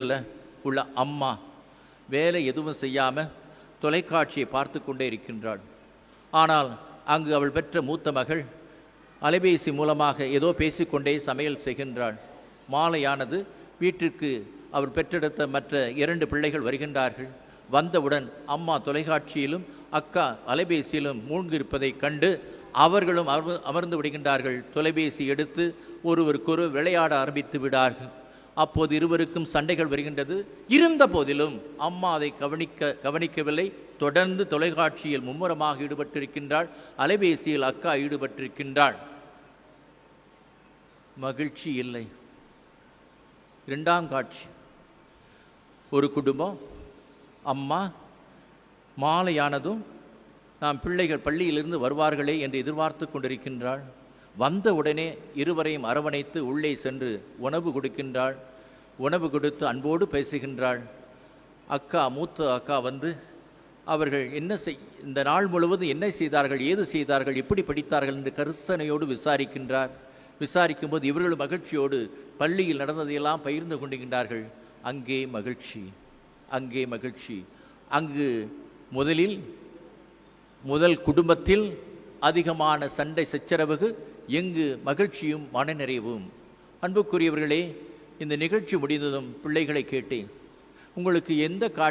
உள்ள அம்மா வேலை எதுவும் செய்யாமல் தொலைக்காட்சியை பார்த்து கொண்டே இருக்கின்றாள். ஆனால் அங்கு அவள் பெற்ற மூத்த மகள் அலைபேசி மூலமாக ஏதோ பேசிக்கொண்டே சமையல் செய்கின்றாள். மாலையானது வீட்டிற்கு அவர் பெற்றெடுத்த மற்ற 2 பிள்ளைகள் வருகின்றார்கள். வந்தவுடன் அம்மா தொலைக்காட்சியிலும் அக்கா அலைபேசியிலும் மூழ்கியிருப்பதைக் கண்டு அவர்களும் அமர்ந்து விடுகின்றார்கள். தொலைபேசி எடுத்து ஒருவருக்கொரு விளையாட ஆரம்பித்து விடார்கள். அப்போது இருவருக்கும் சண்டைகள் வருகின்றது. இருந்த போதிலும் அம்மா அதை கவனிக்கவில்லை. தொடர்ந்து தொலைக்காட்சியில் மும்முரமாக ஈடுபட்டிருக்கின்றாள். அலைபேசியில் அக்கா ஈடுபட்டிருக்கின்றாள். மகிழ்ச்சி இல்லை. 2ஆம் காட்சி. ஒரு குடும்பம். அம்மா மாலையானதும் நாம் பிள்ளைகள் பள்ளியிலிருந்து வருவார்களே என்று எதிர்பார்த்து கொண்டிருக்கின்றாள். வந்த உடனே இருவரையும் அரவணைத்து உள்ளே சென்று உணவு கொடுக்கின்றாள். உணவு கொடுத்து அன்போடு பேசுகின்றாள். மூத்த அக்கா வந்து அவர்கள் இந்த நாள் முழுவதும் என்ன செய்தார்கள், ஏது செய்தார்கள், எப்படி படித்தார்கள் என்று கரிசனையோடு விசாரிக்கும்போது இவர்கள் மகிழ்ச்சியோடு பள்ளியில் நடந்ததையெல்லாம் பகிர்ந்து கொண்டிருக்கின்றார்கள். அங்கே மகிழ்ச்சி. அங்கு முதல் குடும்பத்தில் அதிகமான சண்டை சச்சரவு, எங்கு மகிழ்ச்சியும் மனநிறைவும். அன்புக்குரியவர்களே, இந்த நிகழ்ச்சி முடிந்ததும் பிள்ளைகளை கேட்டேன், உங்களுக்கு எந்த காட்சி